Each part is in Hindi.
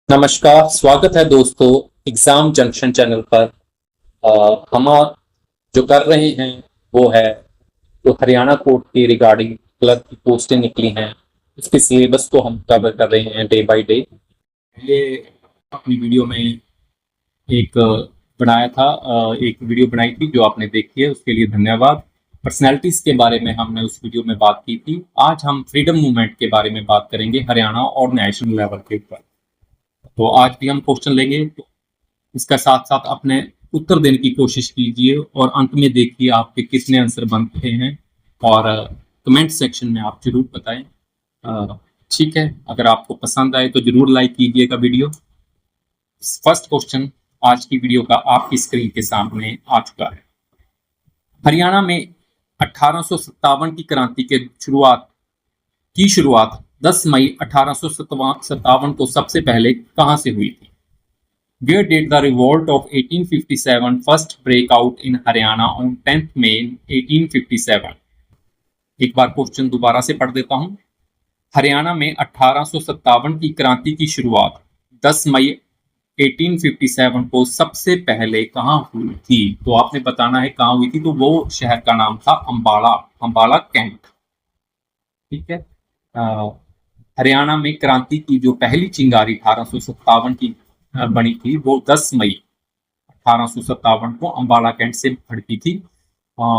नमस्कार, स्वागत है दोस्तों एग्जाम जंक्शन चैनल पर। हम जो कर रहे हैं वो है जो हरियाणा कोर्ट के रिगार्डिंग क्लर्क की पोस्टें निकली हैं उसके सिलेबस को हम कवर कर रहे हैं डे बाय डे। पहले अपनी वीडियो में एक बनाया था, एक वीडियो बनाई थी जो आपने देखी है, उसके लिए धन्यवाद। पर्सनैलिटीज के बारे में हमने उस वीडियो में बात की थी। आज हम फ्रीडम मूवमेंट के बारे में बात करेंगे हरियाणा और नेशनल लेवल के ऊपर। तो आज भी हम क्वेश्चन लेंगे, तो इसका साथ साथ अपने उत्तर देने की कोशिश कीजिए और अंत में देखिए आपके कितने आंसर बनते हैं और कमेंट सेक्शन में आप जरूर बताएं। ठीक है, अगर आपको पसंद आए तो जरूर लाइक कीजिएगा वीडियो। फर्स्ट क्वेश्चन आज की वीडियो का आपकी स्क्रीन के सामने आ चुका है। हरियाणा में 1857 की क्रांति के शुरुआत 10 मई 1857 को सबसे पहले कहां से हुई थी? Where did the revolt of 1857 first break out in Haryana on 10th May 1857? एक बार क्वेश्चन दोबारा से पढ़ देता हूं। हरियाणा में 1857 की क्रांति की शुरुआत 10 मई 1857 को सबसे पहले कहां हुई थी? तो आपने बताना है कहां हुई थी, तो वो शहर का नाम था अंबाला, अंबाला कैंट। ठीक है। हरियाणा में क्रांति की जो पहली चिंगारी 1857 की बनी थी वो 10 मई 1857 को अंबाला कैंट से भड़की थी।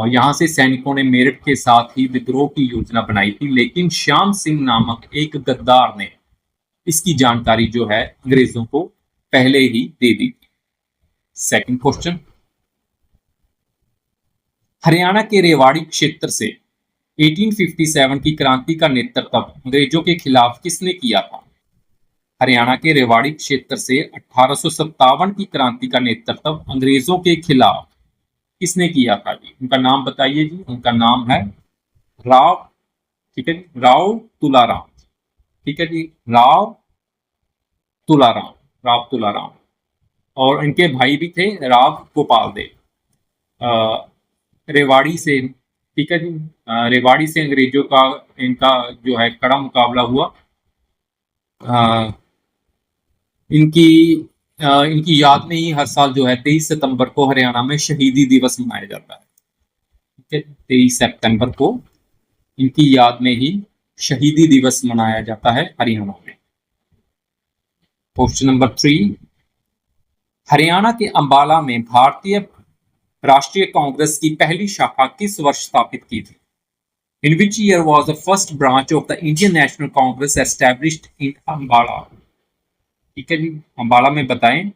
यहाँ से सैनिकों ने मेरठ के साथ ही विद्रोह की योजना बनाई थी, लेकिन श्याम सिंह नामक एक गद्दार ने इसकी जानकारी जो है अंग्रेजों को पहले ही दे दी थी। सेकंड क्वेश्चन, हरियाणा के रेवाड़ी क्षेत्र से 1857 की क्रांति का नेतृत्व अंग्रेजों के खिलाफ किसने किया था? हरियाणा के रेवाड़ी क्षेत्र से 1857 की क्रांति का नेतृत्व अंग्रेजों के खिलाफ किसने किया था जी? उनका नाम बताइए जी। उनका नाम है राव, ठीक है, राव तुलाराम। ठीक है जी, राव तुलाराम, राव तुलाराम। और इनके भाई भी थे राव गोपाल देव। रेवाड़ी से, ठीक है जी, रेवाड़ी से अंग्रेजों का इनका जो है कड़ा मुकाबला हुआ। इनकी इनकी याद में ही हर साल जो है 23 सितंबर को हरियाणा में शहीदी दिवस मनाया जाता है। ठीक है, 23 सितंबर को इनकी याद में ही शहीदी दिवस मनाया जाता है हरियाणा में। क्वेश्चन नंबर 3, हरियाणा के अंबाला में भारतीय राष्ट्रीय कांग्रेस की पहली शाखा किस वर्ष स्थापित की थी? In which year was the first branch of the Indian National Congress established in Ambala? ठीक है जी, अंबाला में बताएं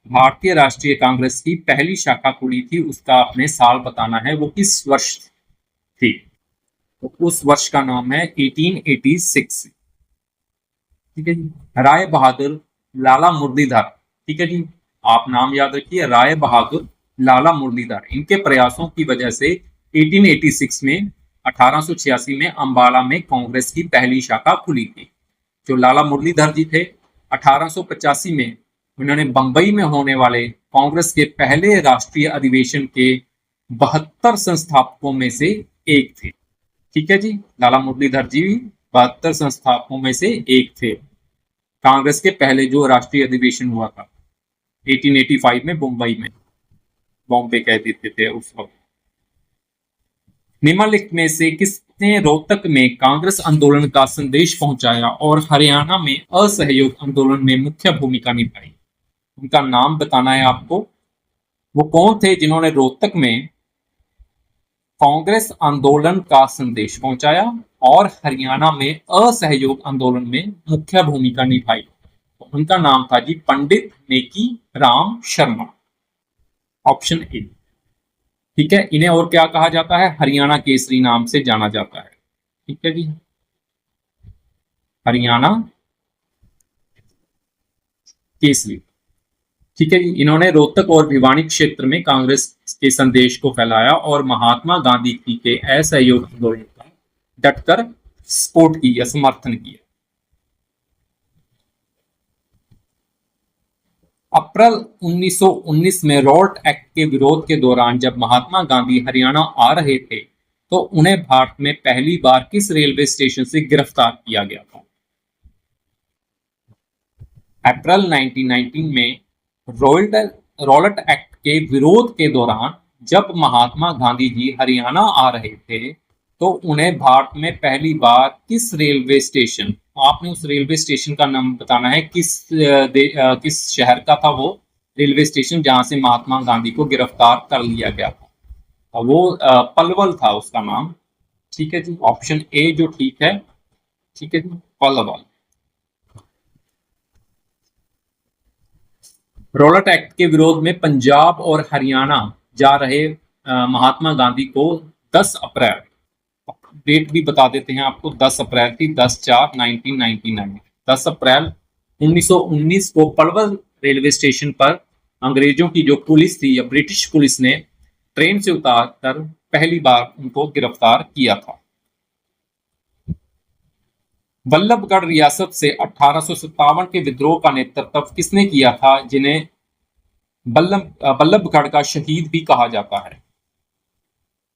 भारतीय राष्ट्रीय कांग्रेस की पहली शाखा खुली थी, उसका अपने साल बताना है, वो किस वर्ष थी? तो उस वर्ष का नाम है 1886। ठीक है जी, राय बहादुर लाला मुरलीधर। ठीक है जी, आप नाम याद रखिए, राय बहादुर लाला मुरलीधर। इनके प्रयासों की वजह से 1886 में 1886 में अंबाला में कांग्रेस की पहली शाखा खुली थी। जो लाला मुरलीधर जी थे, 1885 में उन्होंने बंबई में होने वाले कांग्रेस के पहले राष्ट्रीय अधिवेशन के 72 संस्थापकों में से एक थे। ठीक है जी, लाला मुरलीधर जी 72 संस्थापकों में से एक थे। कांग्रेस के पहले जो राष्ट्रीय अधिवेशन हुआ था 1885 में मुंबई में, बॉम्बे कह देते थे उस वक्त। निम्नलिखित में से किसने रोहतक में कांग्रेस आंदोलन का संदेश पहुंचाया और हरियाणा में असहयोग आंदोलन में मुख्य भूमिका निभाई? उनका नाम बताना है आपको। वो कौन थे जिन्होंने रोहतक में कांग्रेस आंदोलन का संदेश पहुंचाया और हरियाणा में असहयोग आंदोलन में मुख्य भूमिका निभाई? तो उनका नाम था जी पंडित नेकी राम शर्मा, ऑप्शन ए। ठीक है, इन्हें और क्या कहा जाता है? हरियाणा केसरी नाम से जाना जाता है। ठीक है जी, हरियाणा केसरी। ठीक है जी, इन्होंने रोहतक और भिवानी क्षेत्र में कांग्रेस के संदेश को फैलाया और महात्मा गांधी जी के असहयोग आंदोलन का डटकर सपोर्ट किया, समर्थन किया। अप्रैल 1919 में रोर्ट एक्ट के विरोध के दौरान जब महात्मा गांधी हरियाणा आ रहे थे तो उन्हें भारत में पहली बार किस रेलवे स्टेशन से गिरफ्तार किया गया था? अप्रैल 1919 में रॉलेट एक्ट के विरोध के दौरान जब महात्मा गांधी जी हरियाणा आ रहे थे तो उन्हें भारत में पहली बार किस रेलवे स्टेशन, आपने उस रेलवे स्टेशन का नाम बताना है, किस शहर का था वो रेलवे स्टेशन जहां से महात्मा गांधी को गिरफ्तार कर लिया गया था। वो पलवल था उसका नाम। ठीक है जी, ऑप्शन ए जो ठीक है। ठीक है जी, पलवल। रॉलेट एक्ट के विरोध में पंजाब और हरियाणा जा रहे महात्मा गांधी को 10 अप्रैल, डेट भी बता देते हैं आपको, 10 अप्रैल थी, 10/4/1999, 10 अप्रैल 1919 को पलवल रेलवे स्टेशन पर अंग्रेजों की जो पुलिस थी या ब्रिटिश पुलिस ने ट्रेन से उतारकर पहली बार उनको गिरफ्तार किया था। बल्लभगढ़ रियासत से 1857 के विद्रोह का नेतृत्व किसने किया था, जिन्हें बल्लभगढ़ का शहीद भी कहा जाता है।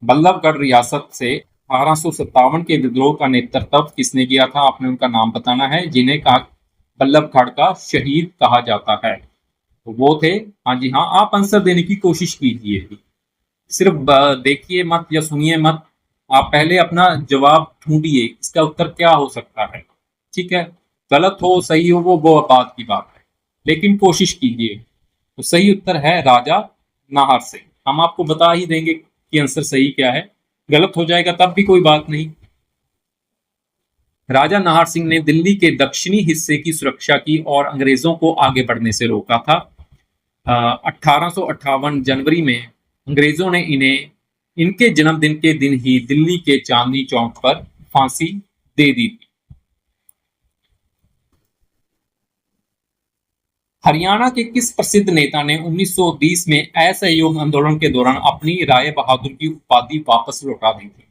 बल्लभगढ़ रियासत से 1857 के विद्रोह का नेतृत्व किसने किया था, आपने उनका नाम बताना है, जिन्हें बल्लभगढ़ का शहीद कहा जाता है। तो वो थे, हाँ जी हाँ, आप आंसर देने की कोशिश कीजिए, सिर्फ देखिए मत या सुनिए मत, आप पहले अपना जवाब ढूंढिए, इसका उत्तर क्या हो सकता है। ठीक है, गलत हो सही हो वो बात की बात है, लेकिन कोशिश कीजिए। तो सही उत्तर है राजा नाहर सिंह। हम आपको बता ही देंगे कि आंसर सही क्या है, गलत हो जाएगा तब भी कोई बात नहीं। राजा नाहर सिंह ने दिल्ली के दक्षिणी हिस्से की सुरक्षा की और अंग्रेजों को आगे बढ़ने से रोका था। 1858 जनवरी में अंग्रेजों ने इन्हें इनके जन्मदिन के दिन ही दिल्ली के चांदनी चौक पर फांसी दे दी थी। हरियाणा के किस प्रसिद्ध नेता ने 1920 में असहयोग आंदोलन के दौरान अपनी राय बहादुर की उपाधि वापस लौटा दी थी।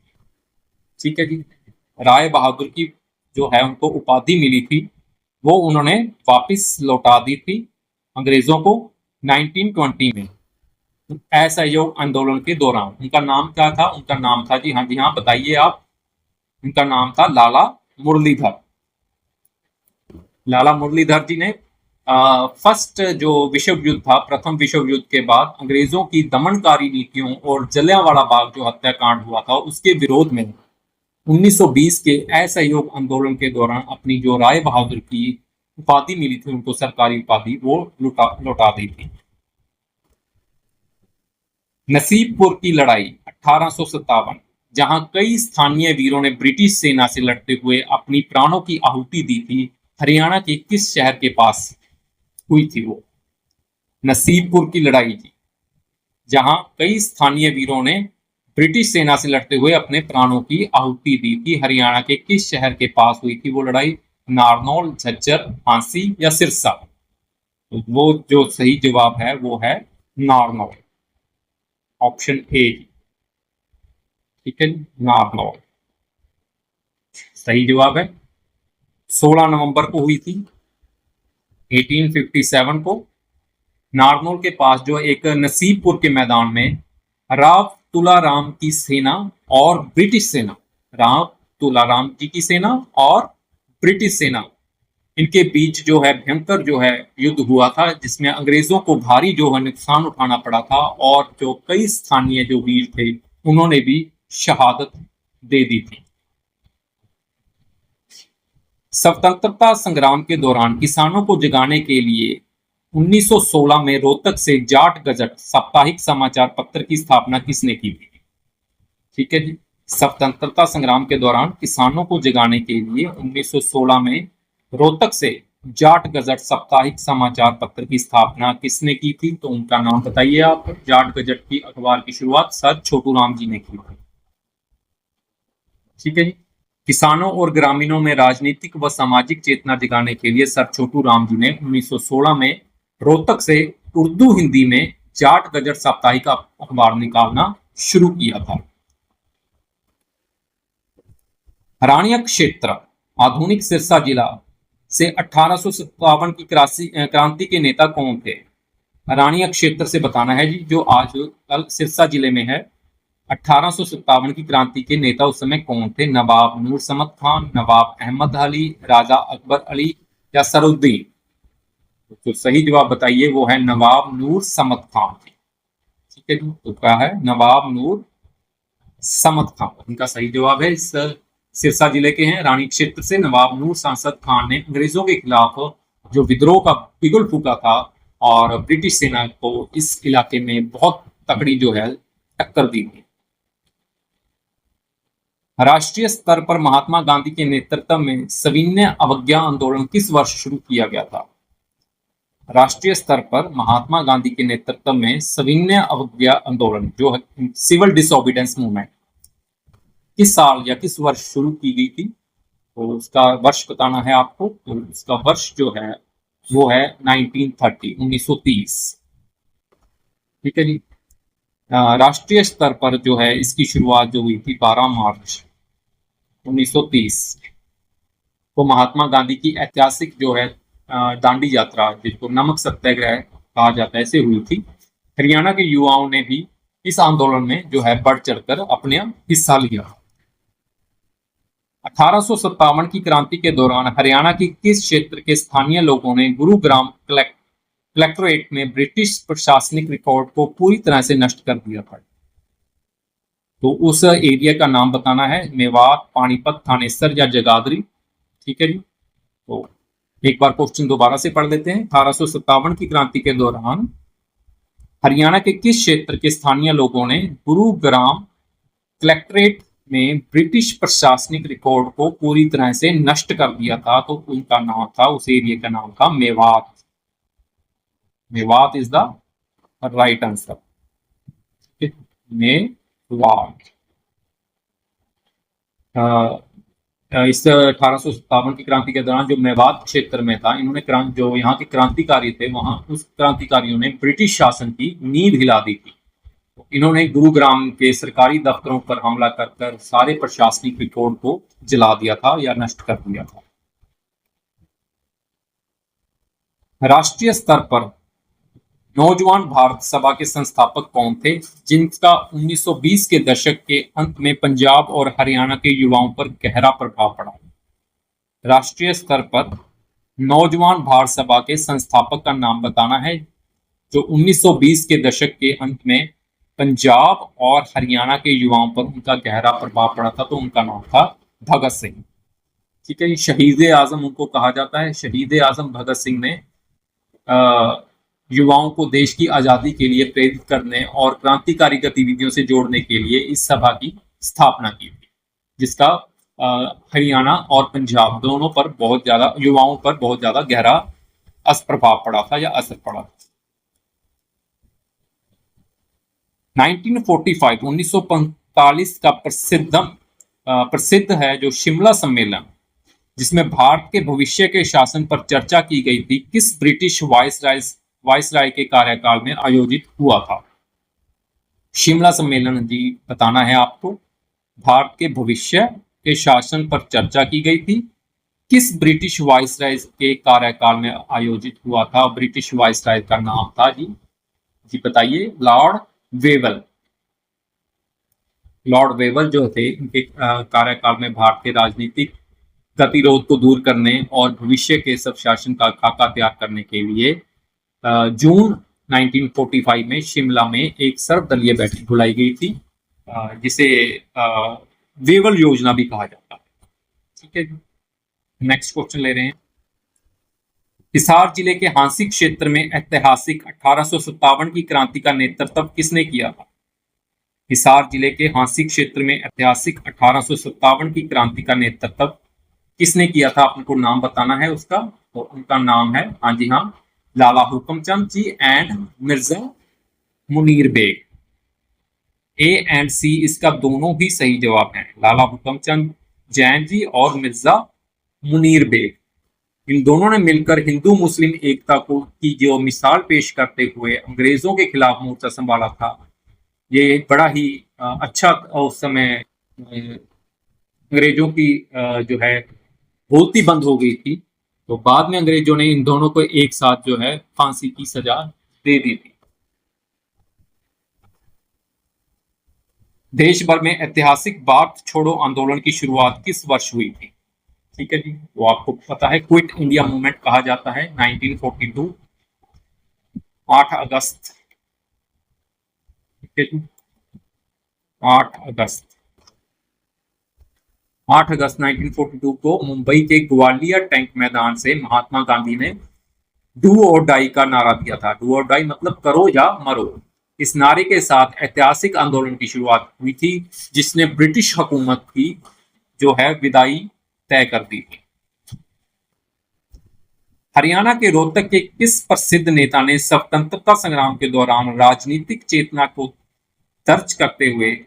ठीक है जी, राय बहादुर की जो है उनको उपाधि मिली थी, वो उन्होंने वापस लौटा दी थी अंग्रेजों को 1920 में असहयोग आंदोलन के दौरान। उनका नाम क्या था, उनका नाम था जी, हाँ जी हाँ बताइए आप, उनका नाम था लाला मुरलीधर। लाला मुरलीधर जी ने फर्स्ट जो विश्व युद्ध था, प्रथम विश्व युद्ध के बाद अंग्रेजों की दमनकारी नीतियों और जलियांवाला बाग जो हत्याकांड हुआ था उसके विरोध में 1920 के असहयोग आंदोलन के दौरान अपनी जो राय बहादुर की उपाधि मिली थी उनको, सरकारी उपाधि, वो लौटा दी थी। नसीबपुर की लड़ाई 1857, जहां कई स्थानीय वीरों ने ब्रिटिश सेना से लड़ते हुए अपनी प्राणों की आहुति दी थी, हरियाणा के किस शहर के पास हुई थी वो नसीबपुर की लड़ाई जी, जहां कई स्थानीय वीरों ने ब्रिटिश सेना से लड़ते हुए अपने प्राणों की आहुति दी थी, हरियाणा के किस शहर के पास हुई थी वो लड़ाई, नारनौल, झज्जर, झांसी या सिरसा। तो वो जो सही जवाब है वो है नारनौल, ऑप्शन ए। ठीक है, नारनौल सही जवाब है। 16 नवंबर को हुई थी 1857 को, नारनौल के पास जो एक नसीबपुर के मैदान में राव तुलाराम की सेना और ब्रिटिश सेना, राव तुलाराम जी की सेना और ब्रिटिश सेना, इनके बीच जो है भयंकर जो है युद्ध हुआ था, जिसमें अंग्रेजों को भारी जो है नुकसान उठाना पड़ा था और जो कई स्थानीय जो वीर थे उन्होंने भी शहादत दे दी थी। स्वतंत्रता संग्राम के दौरान किसानों को जगाने के लिए 1916 में रोहतक से जाट गजट साप्ताहिक समाचार पत्र की स्थापना किसने की थी। ठीक है जी, स्वतंत्रता संग्राम के दौरान किसानों को जगाने के लिए 1916 में रोहतक से जाट गजट साप्ताहिक समाचार पत्र की स्थापना किसने की थी, तो उनका नाम बताइए आप। जाट गजट की अखबार की शुरुआत सर छोटू राम जी ने की थी। ठीक है जी, किसानों और ग्रामीणों में राजनीतिक व सामाजिक चेतना जगाने के लिए सर छोटू राम जी ने 1916 में रोहतक से उर्दू हिंदी में जाट गजट साप्ताहिक अखबार निकालना शुरू किया था। हरियाणा क्षेत्र आधुनिक सिरसा जिला से 1857 की क्रांति के नेता कौन थे। हरियाणा क्षेत्र से बताना है जी, जो आज कल सिरसा जिले में है। 1857 की क्रांति के नेता उस समय कौन थे, नवाब नूर समद खान, नवाब अहमद अली, राजा अकबर अली या सरुद्दीन। तो सही जवाब बताइए, वो है नवाब नूर समद खान। ठीक है जी, तो क्या है? नवाब नूर समद खान इनका सही जवाब है। इस सिरसा जिले के हैं, रानी क्षेत्र से नवाब नूर समद खान ने अंग्रेजों के खिलाफ जो विद्रोह का बिगुल फूका था और ब्रिटिश सेना को इस इलाके में बहुत तगड़ी जो है टक्कर दी थी। राष्ट्रीय स्तर पर महात्मा गांधी के नेतृत्व में सविनय अवज्ञा आंदोलन किस वर्ष शुरू किया गया था? राष्ट्रीय स्तर पर महात्मा गांधी के नेतृत्व में सविनय अवज्ञा आंदोलन जो है सिविल डिसोबीडियंस मूवमेंट किस साल या किस वर्ष शुरू की गई थी? तो उसका वर्ष बताना है आपको। तो उसका वर्ष जो है वो है 1930 1930। ठीक है जी। राष्ट्रीय स्तर पर जो है इसकी शुरुआत जो हुई थी 12 मार्च 1930 को महात्मा गांधी की ऐतिहासिक जो है दांडी यात्रा, जिसको नमक सत्याग्रह कहा जाता है, ऐसे हुई थी। हरियाणा के युवाओं ने भी इस आंदोलन में जो है बढ़ चढ़कर अपने हिस्सा लिया। 1857 की क्रांति के दौरान हरियाणा के किस क्षेत्र के स्थानीय लोगों ने गुरुग्राम कलेक्टोरेट में ब्रिटिश प्रशासनिक रिकॉर्ड को पूरी तरह से नष्ट कर दिया था? तो उस एरिया का नाम बताना है, मेवात, पानीपत, थानेसर या जगाधरी। ठीक है जी। तो एक बार क्वेश्चन दोबारा से पढ़ लेते हैं। 1857 की क्रांति के दौरान हरियाणा के किस क्षेत्र के स्थानीय लोगों ने गुरुग्राम कलेक्टरेट में ब्रिटिश प्रशासनिक रिकॉर्ड को पूरी तरह से नष्ट कर दिया था? तो उनका नाम था, उस एरिया का नाम था Mewat. Mewat is the right answer. Mewat. इस 1857 की क्रांति के दौरान जो मेवात क्षेत्र में था, इन्होंने जो यहाँ के क्रांतिकारी थे, वहां उस क्रांतिकारियों ने ब्रिटिश शासन की नींव हिला दी थी। इन्होंने गुरुग्राम के सरकारी दफ्तरों पर हमला कर सारे प्रशासनिक रिकॉर्ड को जला दिया था या नष्ट कर दिया था। राष्ट्रीय स्तर पर नौजवान भारत सभा के संस्थापक कौन थे, जिनका 1920 के दशक के अंत में पंजाब और हरियाणा के युवाओं पर गहरा प्रभाव पड़ा? राष्ट्रीय स्तर पर नौजवान भारत सभा के संस्थापक का नाम बताना है, जो 1920 के दशक के अंत में पंजाब और हरियाणा के युवाओं पर उनका गहरा प्रभाव पड़ा था। तो उनका नाम था भगत सिंह। ठीक है, शहीद आजम उनको कहा जाता है। शहीद आजम भगत सिंह ने युवाओं को देश की आजादी के लिए प्रेरित करने और क्रांतिकारी गतिविधियों से जोड़ने के लिए इस सभा की स्थापना की थी, जिसका हरियाणा और पंजाब दोनों पर बहुत ज्यादा, युवाओं पर बहुत ज्यादा गहरा प्रभाव पड़ा था या असर पड़ा था। 1945 का प्रसिद्ध है जो शिमला सम्मेलन, जिसमें भारत के भविष्य के शासन पर चर्चा की गई थी, किस ब्रिटिश वायसराय के कार्यकाल में आयोजित हुआ था? शिमला सम्मेलन जी बताना है आपको। भारत के भविष्य के शासन पर चर्चा की गई थी, किस ब्रिटिश वायसराय के कार्यकाल में आयोजित हुआ था? ब्रिटिश वायसराय का नाम था जी बताइए। Lord Wavell. लॉर्ड वेवल जो थे, इनके कार्यकाल में भारत के राजनीतिक गतिरोध को दूर करने और भविष्य के सब शासन का खाका तैयार करने के लिए जून 1945 में शिमला में एक सर्वदलीय बैठक बुलाई गई थी, जिसे वेवल योजना भी कहा जाता है। ठीक है, नेक्स्ट क्वेश्चन ले रहे हैं। हिसार जिले के हांसी क्षेत्र में ऐतिहासिक 1857 की क्रांति का नेतृत्व किसने किया था? हिसार जिले के हांसी क्षेत्र में ऐतिहासिक 1857 की क्रांति का नेतृत्व किसने किया था? आपको नाम बताना है उसका। तो उनका नाम है, हाँ जी हाँ, Lala Hukmchand ji and Mirza Munir Beg. A and C इसका दोनों भी सही जवाब है। लाला हुक्मचंद जैन जी और मिर्जा मुनीर बेग, इन दोनों ने मिलकर हिंदू मुस्लिम एकता को की जो मिसाल पेश करते हुए अंग्रेजों के खिलाफ मोर्चा संभाला था। ये बड़ा ही अच्छा उस समय अंग्रेजों की जो है बोलती बंद हो गई थी। तो बाद में अंग्रेजों ने इन दोनों को एक साथ जो है फांसी की सजा दे दी थी। देश भर में ऐतिहासिक भारत छोड़ो आंदोलन की शुरुआत किस वर्ष हुई थी? ठीक है जी, वो आपको पता है, क्विट इंडिया मूवमेंट कहा जाता है, 1942। 8 अगस्त, ठीक है जी, 8 अगस्त 8 अगस्त 1942 को मुंबई के ग्वालियर टैंक मैदान से महात्मा गांधी ने डू और डाई का नारा दिया था। डू और डाई मतलब करो या मरो। इस नारे के साथ ऐतिहासिक आंदोलन की शुरुआत हुई थी, जिसने ब्रिटिश हुकूमत की जो है विदाई तय कर दी थी। हरियाणा के रोहतक के किस प्रसिद्ध नेता ने स्वतंत्रता संग्राम के दौरान राजनीतिक चेतना को दर्ज करते हुए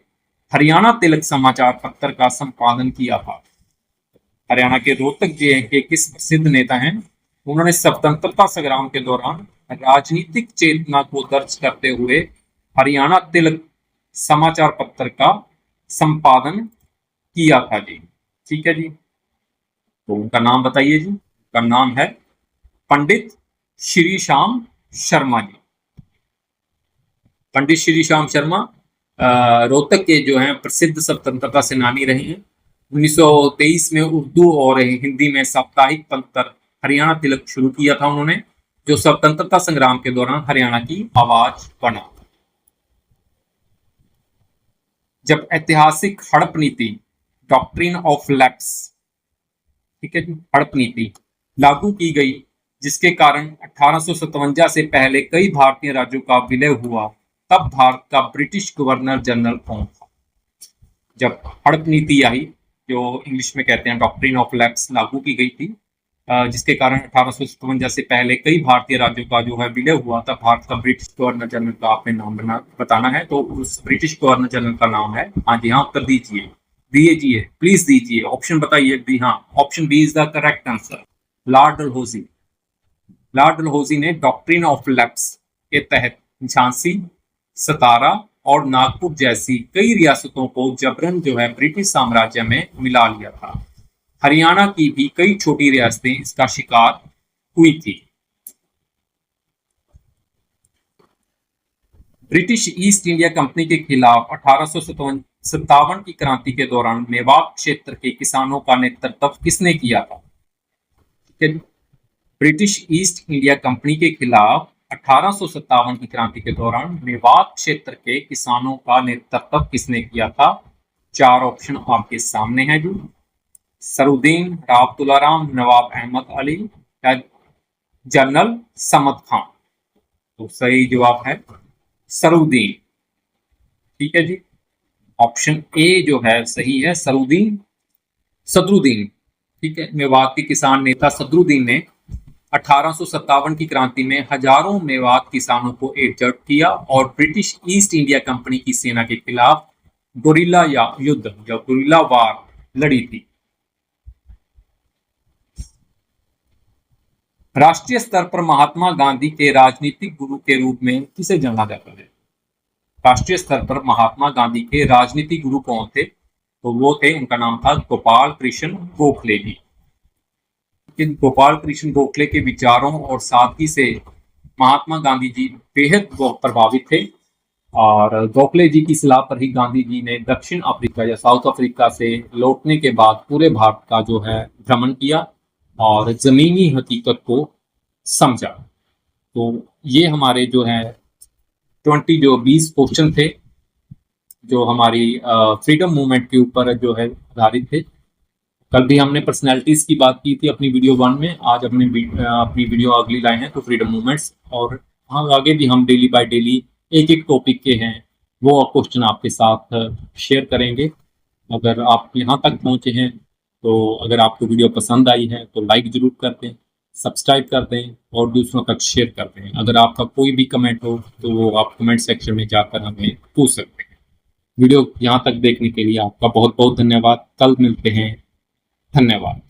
हरियाणा तिलक समाचार पत्र का संपादन किया था? हरियाणा के रोहतक के किस प्रसिद्ध नेता हैं, उन्होंने स्वतंत्रता संग्राम के दौरान राजनीतिक चेतना को दर्ज करते हुए हरियाणा तिलक समाचार पत्र का संपादन किया था जी। ठीक है जी, तो उनका नाम बताइए जी। उनका नाम है पंडित श्री श्याम शर्मा जी। पंडित श्री श्याम शर्मा रोहतक के जो हैं प्रसिद्ध स्वतंत्रता सेनानी रहे हैं। 1923 में उर्दू और हिंदी में साप्ताहिक पत्र हरियाणा तिलक शुरू किया था उन्होंने, जो स्वतंत्रता संग्राम के दौरान हरियाणा की आवाज बना। जब ऐतिहासिक हड़प नीति, डॉक्ट्रिन ऑफ लैप्स, ठीक है, हड़प नीति लागू की गई, जिसके कारण 1857 से पहले कई भारतीय राज्यों का विलय हुआ, तब भारत का ब्रिटिश गवर्नर जनरल कौन था? जब हड़प नीति आई, जो इंग्लिश में कहते हैं डॉक्ट्रिन ऑफ लैप्स, लागू की गई थी, जिसके कारण 1857 से पहले कई भारतीय राज्यों का जो है विलय हुआ, तब भारत का ब्रिटिश गवर्नर जनरल का आपने नाम बताना है। तो उस ब्रिटिश गवर्नर जनरल का नाम है, हाँ जी हाँ, उत्तर दीजिए प्लीज दीजिए, ऑप्शन बताइए। हाँ, option B is the correct answer, Lord Dalhousie. Lord Dalhousie ने डॉक्ट्रिन ऑफ लैप्स के तहत झांसी, सतारा और नागपुर जैसी कई रियासतों को जबरन जो है ब्रिटिश साम्राज्य में मिला लिया था। हरियाणा की भी कई छोटी रियासतें इसका शिकार हुई थी। ब्रिटिश ईस्ट इंडिया कंपनी के खिलाफ 1857 की क्रांति के दौरान मेवात क्षेत्र के किसानों का नेतृत्व किसने किया था? ब्रिटिश ईस्ट इंडिया कंपनी के खिलाफ 1857 की क्रांति के दौरान मेवात क्षेत्र के किसानों का नेतृत्व किसने किया था? 4 ऑप्शन आपके सामने हैं जी। सरुद्दीन, राव तुलाराम, नवाब अहमद अली या जनरल समद खान। तो सही जवाब है सरुद्दीन। ठीक है जी, ऑप्शन ए जो है सही है, सदरुद्दीन। ठीक है, मेवात के किसान नेता सदरुद्दीन ने 1857 की क्रांति में हजारों मेवात किसानों को एकजुट किया और ब्रिटिश ईस्ट इंडिया कंपनी की सेना के खिलाफ गोरिल्ला या युद्ध या गोरिल्ला वार लड़ी थी। राष्ट्रीय स्तर पर महात्मा गांधी के राजनीतिक गुरु के रूप में किसे जाना जाता है? राष्ट्रीय स्तर पर महात्मा गांधी के राजनीतिक गुरु कौन थे? तो वो थे, उनका नाम था गोपाल कृष्ण गोखले जी। गोपाल कृष्ण गोखले के विचारों और सादगी से महात्मा गांधी जी बेहद प्रभावित थे और गोखले जी की सलाह पर ही गांधी जी ने दक्षिण अफ्रीका या साउथ अफ्रीका से लौटने के बाद पूरे भारत का जो है भ्रमण किया और जमीनी हकीकत को समझा। तो ये हमारे जो है 20 क्वेश्चन थे जो हमारी फ्रीडम मूवमेंट के ऊपर जो है आधारित थे। कल भी हमने पर्सनैलिटीज की बात की थी अपनी वीडियो 1 में, आज अपनी वीडियो अगली लाए हैं तो फ्रीडम मूवमेंट्स, और आगे भी हम डेली बाय डेली एक टॉपिक के हैं वो क्वेश्चन आपके साथ शेयर करेंगे। अगर आप यहाँ तक पहुँचे हैं तो अगर आपको वीडियो पसंद आई है तो लाइक जरूर कर दें, सब्सक्राइब कर दें और दूसरों तक शेयर कर दें। अगर आपका कोई भी कमेंट हो तो वो आप कमेंट सेक्शन में जाकर हमें पूछ सकते हैं। वीडियो यहाँ तक देखने के लिए आपका बहुत बहुत धन्यवाद। कल मिलते हैं, धन्यवाद।